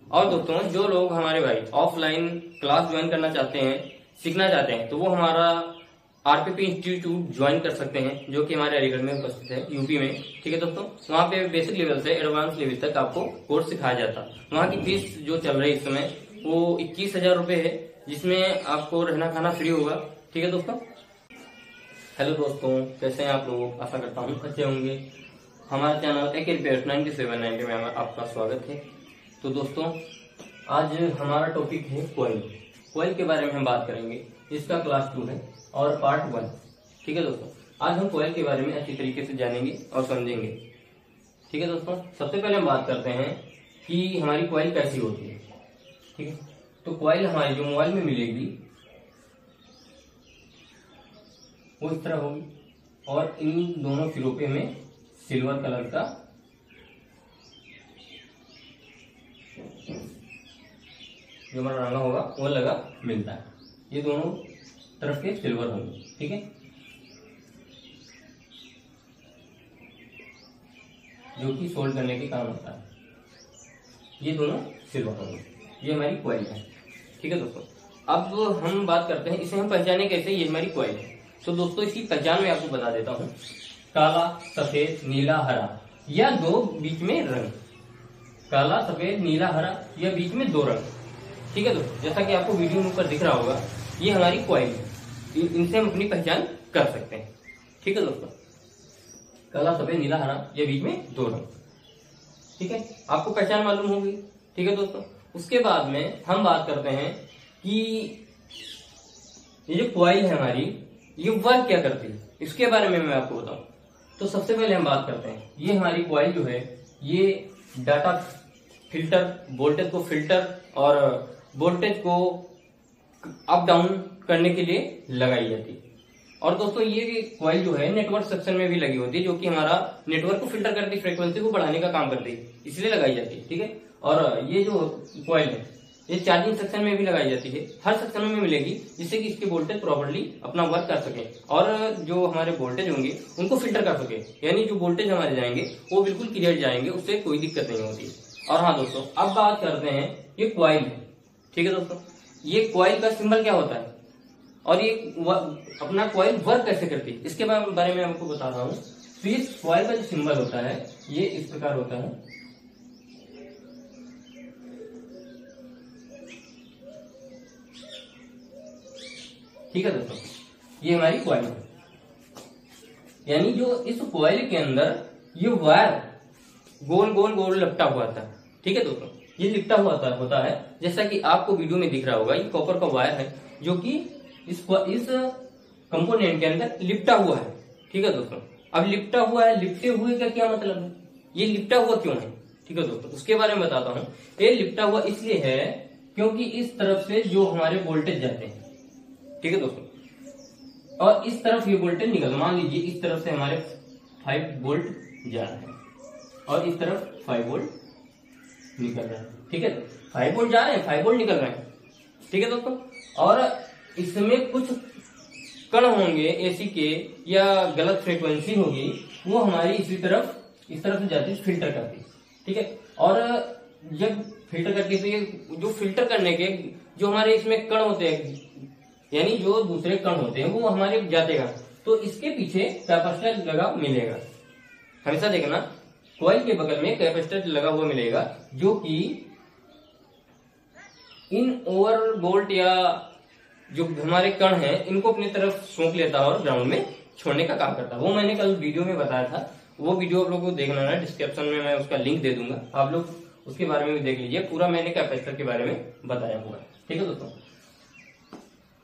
और दोस्तों जो लोग हमारे भाई ऑफलाइन क्लास ज्वाइन करना चाहते हैं, सीखना चाहते हैं, तो वो हमारा आरपीपी इंस्टीट्यूट ज्वाइन कर सकते हैं, जो कि हमारे अलीगढ़ में उपस्थित है, यूपी में। ठीक है दोस्तों, वहाँ पे बेसिक लेवल से एडवांस लेवल तक आपको कोर्स सिखाया जाता है। वहाँ की फीस जो चल रही है इस समय वो 21,000 रुपए है, जिसमें आपको रहना खाना फ्री होगा। ठीक है दोस्तों। हेलो दोस्तों, कैसे हैं आप लोग? आशा करता हूँ अच्छे होंगे। हमारे चैनल AK रिपेयर्स 9790 में आपका स्वागत है। तो दोस्तों आज हमारा टॉपिक है कॉइल। कॉइल के बारे में हम बात करेंगे। इसका क्लास 2 है और पार्ट 1। ठीक है दोस्तों, आज हम कॉइल के बारे में अच्छी तरीके से जानेंगे और समझेंगे। ठीक है दोस्तों, सबसे पहले हम बात करते हैं कि हमारी कॉइल कैसी होती है। ठीक है, तो कॉइल हमारी जो मोबाइल में मिलेगी वो इस तरह होगी, और इन दोनों सिरों पे हमें सिल्वर कलर का जो हमारा रंगा होगा वो लगा मिलता है। ये दोनों तरफ के सिल्वर होंगे। ठीक है, जो कि सोल्ड करने के काम होता है। ये दोनों सिल्वर होंगे। ये हमारी कॉइल है। ठीक है दोस्तों, अब हम बात करते हैं इसे हम पहचाने कैसे। ये हमारी कॉइल है। तो दोस्तों इसकी पहचान मैं आपको बता देता हूँ। काला, सफेद, नीला, हरा, या दो बीच में रंग। काला, सफेद, नीला, हरा, या बीच में दो रंग। ठीक है दोस्तों, जैसा कि आपको वीडियो में ऊपर दिख रहा होगा, ये हमारी कॉइल है। इनसे हम अपनी पहचान कर सकते हैं। ठीक है दोस्तों, काला, सफेद, नीला, हरा, या बीच में दो रंग। ठीक है, आपको पहचान मालूम होगी। ठीक है दोस्तों, उसके बाद में हम बात करते हैं कि ये जो कॉइल है हमारी, ये वर्क क्या करती है, इसके बारे में मैं आपको बताऊं। तो सबसे पहले हम बात करते हैं, ये हमारी कॉइल जो है ये डाटा फिल्टर, वोल्टेज को फिल्टर और वोल्टेज को अप डाउन करने के लिए लगाई जाती है। और दोस्तों ये कॉइल जो है नेटवर्क सेक्शन में भी लगी होती है, जो कि हमारा नेटवर्क को फिल्टर करती है, फ्रीक्वेंसी को बढ़ाने का काम करती है, इसलिए लगाई जाती है। ठीक है, और ये जो कॉइल है ये चार्जिंग सेक्शन में भी लगाई जाती है। हर सेक्शन में मिलेगी, जिससे कि इसके वोल्टेज प्रॉपर्ली अपना वर्क कर सके और जो हमारे वोल्टेज होंगे उनको फिल्टर कर सके। यानी जो वोल्टेज हमारे जाएंगे वो बिल्कुल क्लियर जाएंगे, उससे कोई दिक्कत नहीं होती। और हाँ दोस्तों, अब बात करते हैं ये कॉइल है। ठीक है दोस्तों, ये कॉइल का सिंबल क्या होता है और ये अपना कॉइल वर्क कैसे करती है, इसके बारे में आपको बता रहा हूँ। तो ये कॉइल का जो सिंबल होता है ये इस प्रकार होता है। ठीक है दोस्तों, ये हमारी कॉइल है। यानी जो इस कॉइल के अंदर ये वायर गोल गोल गोल लिपटा हुआ था। ठीक है दोस्तों, ये लिपटा हुआ होता है, जैसा कि आपको वीडियो में दिख रहा होगा। ये कॉपर का वायर है जो कि इस कंपोनेंट के अंदर लिपटा हुआ है। ठीक है दोस्तों, अब लिपटा हुआ है, लिपटे हुए का क्या मतलब है, ये लिपटा हुआ क्यों है? ठीक है दोस्तों, उसके बारे में बताता हूँ। ये लिपटा हुआ इसलिए है क्योंकि इस तरफ से जो हमारे वोल्टेज जाते हैं, ठीक है दोस्तों, और इस तरफ ये वोल्टेज निकल, मान लीजिए इस तरफ से हमारे 5 वोल्ट जा रहा है और इस तरफ 5 वोल्ट निकल रहा है। ठीक है, 5 वोल्ट जा रहे हैं, 5 वोल्ट निकल रहे हैं। ठीक है दोस्तों, और इसमें कुछ कण होंगे एसी के, या गलत फ्रीक्वेंसी होगी, वो हमारी इस तरफ से जाती है, फिल्टर करती है। ठीक है, और जब फिल्टर करती है तो ये जो फिल्टर करने के जो हमारे इसमें कण होते हैं, यानी जो दूसरे कण होते हैं वो हमारे जातेगा, तो इसके पीछे कैपेसिटर लगा मिलेगा। हमेशा देखना, कॉइल के बगल में कैपेसिटर लगा हुआ मिलेगा, जो कि इन ओवर वोल्ट या जो हमारे कण हैं इनको अपनी तरफ सोख लेता है और ग्राउंड में छोड़ने का काम करता है। वो मैंने कल वीडियो में बताया था, वो वीडियो आप लोगों को देखना है, डिस्क्रिप्शन में मैं उसका लिंक दे दूंगा, आप लोग उसके बारे में भी देख लीजिए। पूरा मैंने कैपेसिटर के बारे में बताया हुआ है। ठीक है दोस्तों,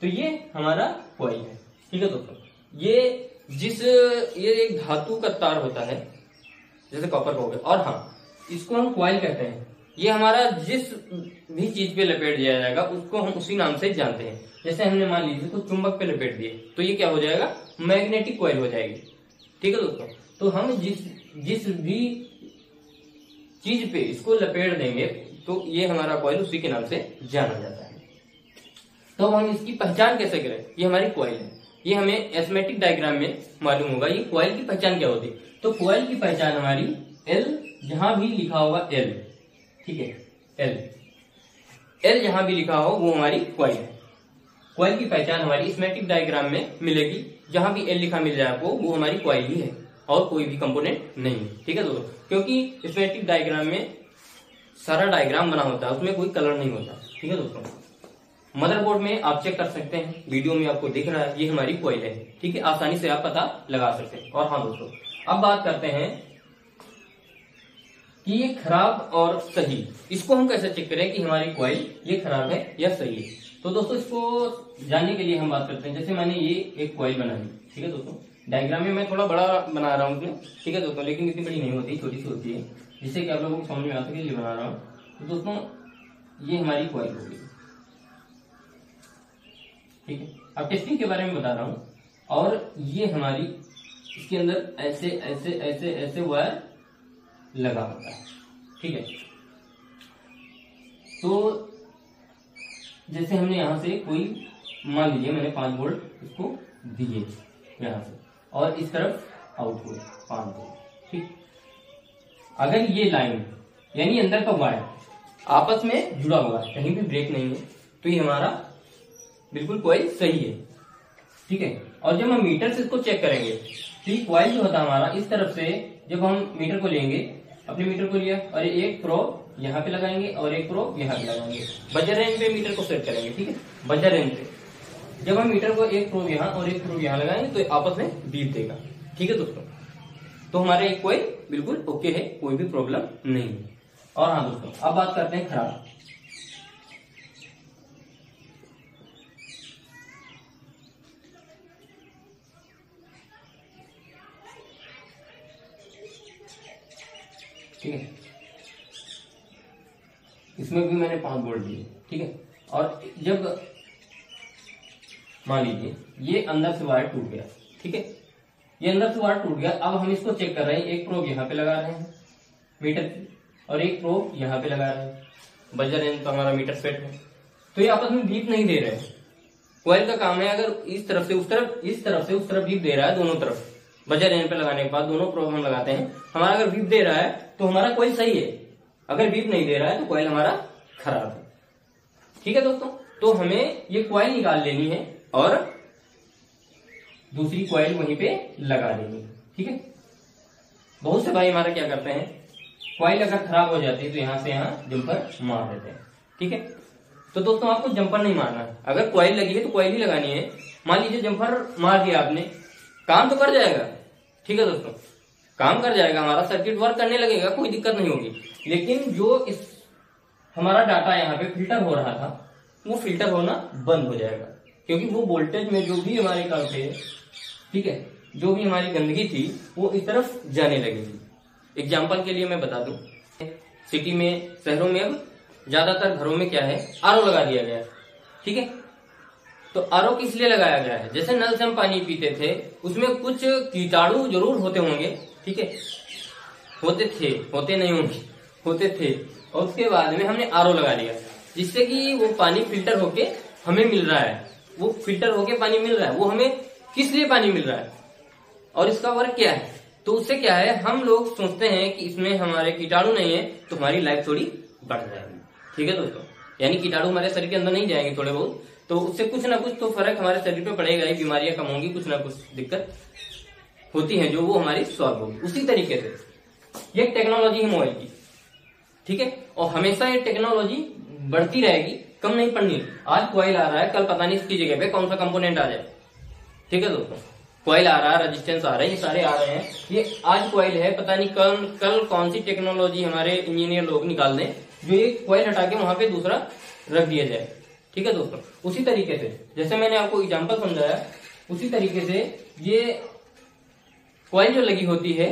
तो ये हमारा कॉइल है। ठीक है दोस्तों, ये एक धातु का तार होता है, जैसे कॉपर का हो गया, और हाँ इसको हम कॉइल कहते हैं। ये हमारा जिस भी चीज पे लपेट दिया जाएगा उसको हम उसी नाम से जानते हैं। जैसे हमने मान लीजिए इसको चुंबक पे लपेट दिए तो ये क्या हो जाएगा, मैग्नेटिक कॉइल हो जाएगी। ठीक है दोस्तों, तो हम जिस भी चीज पे इसको लपेट देंगे तो ये हमारा कॉइल उसी के नाम से जाना जाता है। तो हम इसकी पहचान कैसे करें, ये हमारी कॉइल है, ये हमें एस्मेटिक डायग्राम में मालूम होगा। ये कॉइल की पहचान क्या होती है, तो कॉइल की पहचान हमारी एल, जहां भी लिखा होगा एल, ठीक है, एल, एल जहां भी लिखा हो वो हमारी कॉइल है। कॉइल की पहचान हमारी स्कीमेटिक डायग्राम में मिलेगी। जहां भी एल लिखा मिल जाए आपको वो हमारी कॉइल ही है और कोई भी कंपोनेंट नहीं है। ठीक है दोस्तों, क्योंकि स्कीमेटिक डायग्राम में सारा डायग्राम बना होता है, उसमें कोई कलर नहीं होता। ठीक है दोस्तों, मदरबोर्ड में आप चेक कर सकते हैं, वीडियो में आपको दिख रहा है, ये हमारी कॉइल है। ठीक है, आसानी से आप पता लगा सकते हैं। और हाँ दोस्तों, अब बात करते हैं कि ये खराब और सही, इसको हम कैसे चेक करें कि हमारी कॉइल ये खराब है या सही है। तो दोस्तों इसको जानने के लिए हम बात करते हैं, जैसे मैंने ये एक कॉइल बना ली। ठीक है दोस्तों, डायग्राम में मैं थोड़ा बड़ा बना रहा हूँ उसमें। ठीक है दोस्तों, लेकिन इतनी बड़ी नहीं होती, छोटी सी होती है, जिससे कि आप लोगों को समझ में आ सके, ये बना रहा हूँ। तो दोस्तों ये हमारी कॉइल होगी। ठीक है, अब टेस्टिंग के बारे में बता रहा हूँ। और ये हमारी, इसके अंदर ऐसे ऐसे ऐसे ऐसे वायर लगा होता है। ठीक है, तो जैसे हमने यहां से कोई, मान लीजिए मैंने 5 वोल्ट इसको दिए यहां से, और इस तरफ आउटपुट 5 वोल्ट। ठीक, अगर ये लाइन यानी अंदर का वायर आपस में जुड़ा हुआ है, कहीं भी ब्रेक नहीं है, तो ये हमारा बिल्कुल कॉइल सही है। ठीक है, और जब हम मीटर से इसको चेक करेंगे तो ये कॉइल जो होता है हमारा, इस तरफ से जब हम मीटर को लेंगे, अपने मीटर को लिया और एक प्रोब यहाँ पे लगाएंगे और एक प्रोब यहाँ पे लगाएंगे, बजर रेंज पे मीटर को सेट करेंगे। ठीक है, बजर रेंज पे जब हम मीटर को एक प्रोब यहाँ और एक प्रोब यहाँ लगाएंगे तो आपस में बीप देगा। ठीक है दोस्तों, तो हमारे एक कॉइल बिल्कुल ओके है, कोई भी प्रॉब्लम नहीं है। और हाँ दोस्तों, अब बात करते हैं खराब। ठीक है, इसमें भी मैंने 5 वोल्ट दिए। ठीक है, और जब मान लीजिए ये अंदर से वायर टूट गया। ठीक है, ये अंदर से वायर टूट गया, अब हम इसको चेक कर रहे हैं, एक प्रोब यहाँ पे लगा रहे हैं मीटर की और एक प्रोब यहाँ पे लगा रहे हैं, बजर रेंज तो हमारा मीटर सेट है, तो ये आपस में बीप नहीं दे रहे हैं। कॉइल का काम है, अगर इस तरफ से उस तरफ, इस तरफ से उस तरफ बीप दे रहा है, दोनों तरफ बजर रेंज पे लगाने के बाद दोनों प्रोब हम लगाते हैं, हमारा अगर बीप दे रहा है तो हमारा कॉइल सही है, अगर बीप नहीं दे रहा है तो कॉइल हमारा खराब है। ठीक है दोस्तों, तो हमें ये कॉइल निकाल लेनी है और दूसरी कॉइल वहीं पे लगा देनी है। ठीक है, बहुत से भाई हमारा क्या करते हैं, कॉइल अगर खराब हो जाती है तो यहां से यहां जंपर मार देते हैं। ठीक है, तो दोस्तों आपको जंपर नहीं मारना है, अगर कॉइल लगी है तो कॉइल ही लगानी है। मान लीजिए जंपर मार दिया आपने, काम तो कर जाएगा। ठीक है दोस्तों, काम कर जाएगा, हमारा सर्किट वर्क करने लगेगा, कोई दिक्कत नहीं होगी। लेकिन जो इस हमारा डाटा यहाँ पे फिल्टर हो रहा था वो फिल्टर होना बंद हो जाएगा, क्योंकि वो वोल्टेज में जो भी हमारे काम थे, ठीक है, जो भी हमारी गंदगी थी वो इस तरफ जाने लगेगी। एग्जाम्पल के लिए मैं बता दूं, सिटी में, शहरों में अब ज्यादातर घरों में क्या है, आरओ लगा दिया गया है। ठीक है, तो आरओ किस लिए लगाया गया है, जैसे नल से हम पानी पीते थे उसमें कुछ कीटाणु जरूर होते होंगे। ठीक है, होते थे, होते नहीं होंगे, होते थे, और उसके बाद में हमने आरओ लगा दिया, जिससे कि वो पानी फिल्टर होके हमें मिल रहा है, वो फिल्टर होके पानी मिल रहा है। वो हमें किस लिए पानी मिल रहा है और इसका वर्क क्या है, तो उससे क्या है, हम लोग सोचते हैं कि इसमें हमारे कीटाणु नहीं है तो हमारी लाइफ थोड़ी बढ़ जाएगी। ठीक है दोस्तों, यानी कीटाणु हमारे शरीर के अंदर नहीं जाएंगे थोड़े बहुत, तो उससे कुछ ना कुछ तो फर्क हमारे शरीर पे पड़ेगा ही, बीमारियां कम होंगी, कुछ ना कुछ दिक्कत होती है जो वो हमारी सॉल्व होगी। उसी तरीके से ये टेक्नोलॉजी है मोबाइल की। ठीक है, और हमेशा ये टेक्नोलॉजी बढ़ती रहेगी, कम नहीं पड़नी। आज कॉइल आ रहा है, कल पता नहीं इसकी जगह पे कौन सा कंपोनेंट आ जाए। ठीक है दोस्तों, कॉइल आ रहा है, रेजिस्टेंस आ रहा है, ये सारे आ रहे हैं। ये आज कॉइल है, पता नहीं कल कौन सी टेक्नोलॉजी हमारे इंजीनियर लोग निकाल दें जो ये कॉइल हटा के वहां पे दूसरा रख दिया जाए। ठीक है दोस्तों, उसी तरीके से जैसे मैंने आपको एग्जांपल समझाया, उसी तरीके से ये कॉइल जो लगी होती है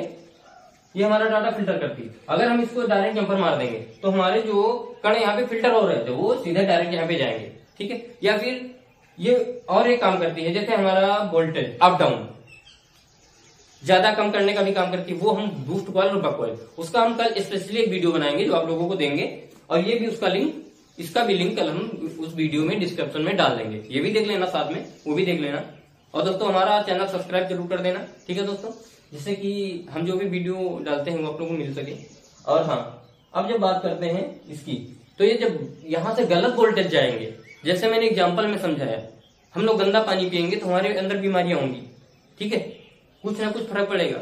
ये हमारा डाटा फिल्टर करती है। अगर हम इसको डायरेक्ट जंपर मार देंगे तो हमारे जो कण यहाँ पे फिल्टर हो रहे थे वो सीधे डायरेक्ट यहाँ पे जाएंगे। ठीक है, या फिर ये और एक काम करती है, जैसे हमारा वोल्टेज अप डाउन ज्यादा कम करने का भी काम करती है, वो हम बूस्ट कॉइल और बक कॉइल, उसका हम कल स्पेशली एक वीडियो बनाएंगे जो आप लोगों को देंगे, और ये भी उसका लिंक, इसका भी लिंक कल हम उस वीडियो में डिस्क्रिप्शन में डाल देंगे, ये भी देख लेना, साथ में वो भी देख लेना। और दोस्तों हमारा चैनल सब्सक्राइब जरूर कर देना। ठीक है दोस्तों, जिससे कि हम जो भी वीडियो डालते हैं वो आप लोगों को मिल सके। और हाँ, अब जब बात करते हैं इसकी, तो ये जब यहाँ से गलत वोल्टेज जाएंगे, जैसे मैंने एग्जाम्पल में समझाया, हम लोग गंदा पानी पियेंगे तो हमारे अंदर बीमारियां होंगी, ठीक है, कुछ ना कुछ फर्क पड़ेगा।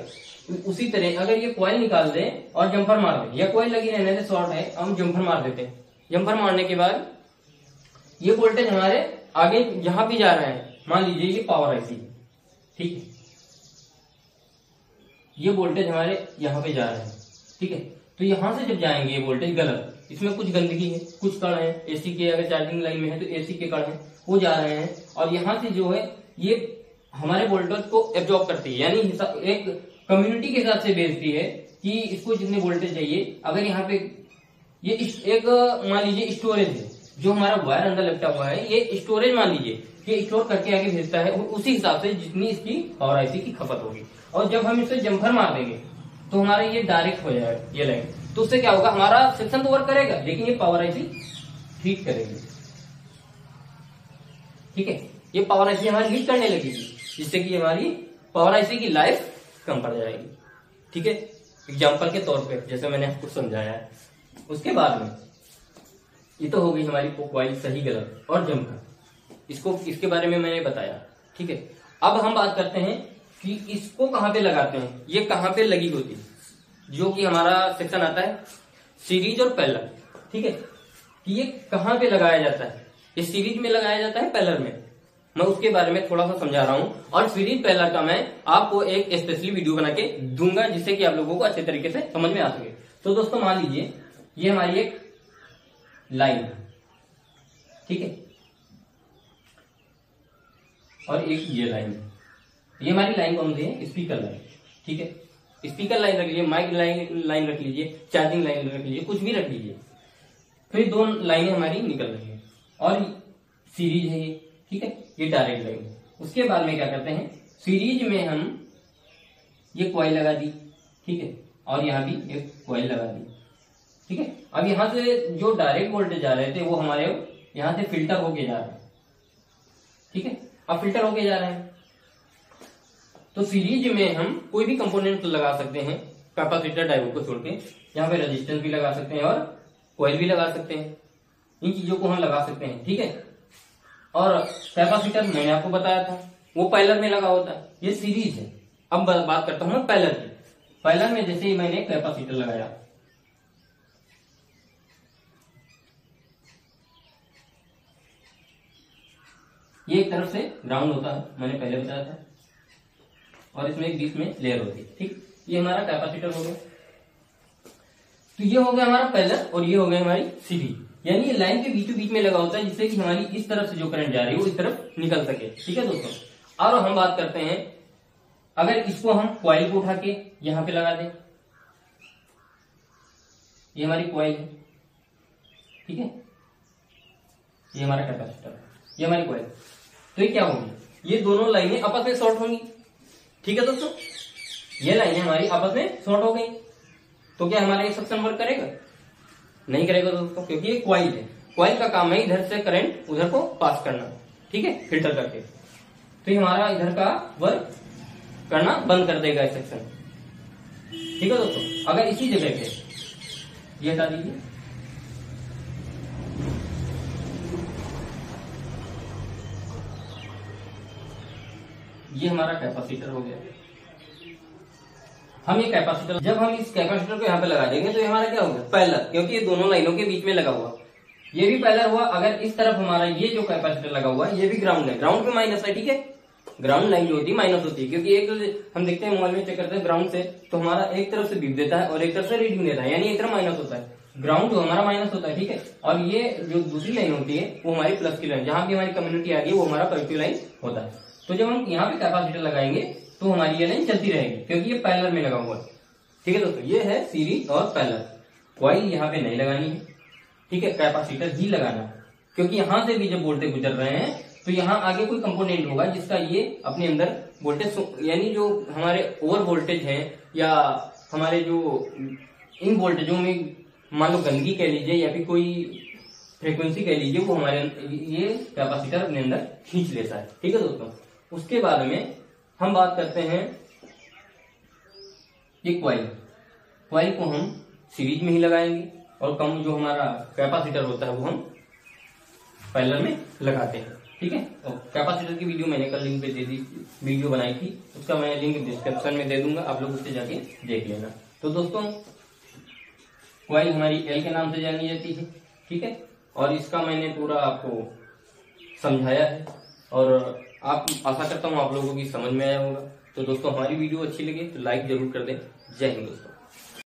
उसी तरह अगर ये कॉइल निकाल दें और जम्पर मार दें, या कॉइल लगी रहने से शॉर्ट है, हम जम्पर मार देते हैं। जम्पर मारने के बाद ये वोल्टेज हमारे आगे जहां भी जा रहे हैं, मान लीजिए ये पावर आईसी, ठीक है, ये वोल्टेज हमारे यहाँ पे जा रहे हैं, ठीक है, तो यहां से जब जाएंगे ये वोल्टेज गलत, इसमें कुछ गंदगी है, कुछ कण है, एसी के अगर चार्जिंग लाइन में है तो एसी के कण है, वो जा रहे हैं और यहाँ से जो है ये हमारे वोल्टेज को एब्जॉर्ब करती है, यानी एक कम्युनिटी के हिसाब से भेजती है कि इसको जितने वोल्टेज चाहिए। अगर यहाँ पे ये एक मान लीजिए स्टोरेज है, जो हमारा वायर अंदर लपटा हुआ है, ये स्टोरेज मान लीजिए कि स्टोर करके आगे भेजता है, उसी हिसाब से जितनी इसकी पावर आईसी की खपत होगी। और जब हम इसे जम्फर मार देंगे तो हमारा ये डायरेक्ट हो जाएगा ये लाइन, तो उससे क्या होगा, हमारा सेक्शन तो वर्क करेगा लेकिन ये पावर आईसी हीट करेगी, ठीक है, ये पावर आईसी हमारी हीट करने लगेगी, जिससे कि हमारी पावर आईसी की लाइफ कम पड़ जाएगी, ठीक है, एग्जाम्पल के तौर पे जैसे मैंने आपको समझाया है। उसके बाद में ये तो हो गई हमारी कॉइल सही गलत और जम्पर, इसको इसके बारे में मैंने बताया, ठीक है। अब हम बात करते हैं कि इसको कहां पे लगाते हैं, ये कहां पे लगी होती है, जो कि हमारा सेक्शन आता है सीरीज और पैरेलल, ठीक है, कि ये कहां पे लगाया जाता है, ये सीरीज में लगाया जाता है पैरेलल में, मैं उसके बारे में थोड़ा सा समझा रहा हूं। और सीरीज पैरेलल का मैं आपको एक स्पेशली वीडियो बना के दूंगा, जिससे कि आप लोगों को अच्छे तरीके से समझ में आ सके। तो दोस्तों मान लीजिए ये हमारी एक लाइन है, ठीक है, और एक ये लाइन है, ये हमारी लाइन कौन सी है, स्पीकर लाइन, ठीक है, स्पीकर लाइन रख लीजिए, माइक लाइन रख लीजिए, चार्जिंग लाइन रख लीजिए, कुछ भी रख लीजिए। तो ये दो लाइनें हमारी निकल रही है और सीरीज है ये, ठीक है, ये डायरेक्ट लाइन है। उसके बाद में क्या करते हैं, सीरीज में हम ये कॉइल लगा दी, ठीक है, और यहाँ भी एक कॉइल लगा दी, ठीक है। अब यहाँ से जो डायरेक्ट वोल्टेज आ रहे थे वो हमारे यहाँ से फिल्टर होके जा रहे हैं, ठीक है, अब फिल्टर होके जा रहे हैं। तो सीरीज में हम कोई भी कंपोनेंट लगा सकते हैं, कैपेसिटर डायोड को छोड़ के, यहाँ पे रेजिस्टेंस भी लगा सकते हैं और कॉइल भी लगा सकते हैं, इन चीजों को हम लगा सकते हैं, ठीक है। और कैपेसिटर मैंने आपको बताया था वो पैरेलल में लगा होता है, ये सीरीज है। अब बात करता हूं मैं पैरेलल की। पैरेलल में जैसे ही मैंने कैपेसिटर लगाया, ये एक तरफ से ग्राउंड होता है, मैंने पहले बताया था, और इसमें एक बीच में लेयर होती है, ठीक, ये हमारा कैपेसिटर हो गया। तो ये हो गया हमारा पैरेलल और ये हो गया हमारी सीरीज, यानी ये लाइन के बीचों बीच में लगा होता है, जिससे कि हमारी इस तरफ से जो करंट जा रही है वो इस तरफ निकल सके, ठीक है दोस्तों। और हम बात करते हैं, अगर इसको हम कॉइल को उठा के यहां पे लगा दें, ये हमारी कॉइल है, ठीक है, ये हमारा कैपेसिटर, ये हमारी कॉइल, तो ये क्या होगी, ये दोनों लाइनें आपस में शॉर्ट होंगी, ठीक है दोस्तों, ये लाइनें हमारी आपस में शॉर्ट हो गई, तो क्या हमारा ये सेक्शन वर्क करेगा, नहीं करेगा दोस्तों, क्योंकि ये कॉइल है, कॉइल का काम है इधर से करंट उधर को पास करना, ठीक है, फिल्टर करके, तो ये हमारा इधर का वर्क करना बंद कर देगा सेक्शन, ठीक है दोस्तों। अगर इसी जगह पे ये हटा दीजिए, ये हमारा कैपेसिटर हो गया। हम ये कैपेसिटर, जब हम इस कैपेसिटर को यहाँ पे लगा देंगे तो ये हमारा क्या होगा, पैरेलल, क्योंकि ये दोनों लाइनों के बीच में लगा हुआ, ये भी पैरेलल हुआ। अगर इस तरफ हमारा ये जो कैपेसिटर लगा हुआ है ये भी ग्राउंड है, ग्राउंड पे माइनस है, ठीक है, ग्राउंड लाइन जो होती है माइनस होती है, क्योंकि एक हम देखते हैं मोबाइल में चेक करते हैं ग्राउंड से, तो हमारा एक तरफ से बीप देता है और एक तरफ से रीडिंग देता है, यानी एक तरफ माइनस होता है, ग्राउंड जो हमारा माइनस होता है, ठीक है। और ये जो दूसरी लाइन होती है वो हमारी प्लस की लाइन, जहां भी हमारी कम्युनिटी आ रही है वो हमारा पॉजिटिव लाइन होता है। तो जब हम यहाँ पे कैपेसिटर लगाएंगे तो हमारी ये लाइन चलती रहेगी, क्योंकि ये पैरेलल में लगा हुआ है, ठीक है दोस्तों। ये है सीरीज और पैरेलल, कॉइल यहाँ पे नहीं लगानी है, ठीक है, कैपेसिटर ही लगाना है, क्योंकि यहां से भी जब वोल्टेज गुजर रहे हैं तो यहाँ आगे कोई कंपोनेंट होगा जिसका ये अपने अंदर वोल्टेज, यानी जो हमारे ओवर वोल्टेज है या हमारे जो इन वोल्टेजों में मान लो गंदगी कह लीजिए या फिर कोई फ्रीक्वेंसी कह लीजिए, वो हमारे ये कैपेसिटर अपने अंदर खींच लेता है, ठीक है दोस्तों। उसके बाद में हम बात करते हैं ये कॉइल, कॉइल को हम सीरीज में ही लगाएंगे, और कम जो हमारा कैपेसिटर होता है वो हम पैरेलल में लगाते हैं। ठीक है, और कैपेसिटर की वीडियो मैंने कल लिंक पे दे दी, वीडियो बनाई थी, उसका मैं लिंक डिस्क्रिप्शन में दे दूंगा, आप लोग उससे जाके देख लेना। तो दोस्तों कॉइल हमारी एल के नाम से जानी जाती है। ठीक है, और इसका मैंने पूरा आपको समझाया है और आप आशा करता हूँ आप लोगों की समझ में आया होगा। तो दोस्तों हमारी वीडियो अच्छी लगी तो लाइक जरूर कर दें। जय हिंद दोस्तों।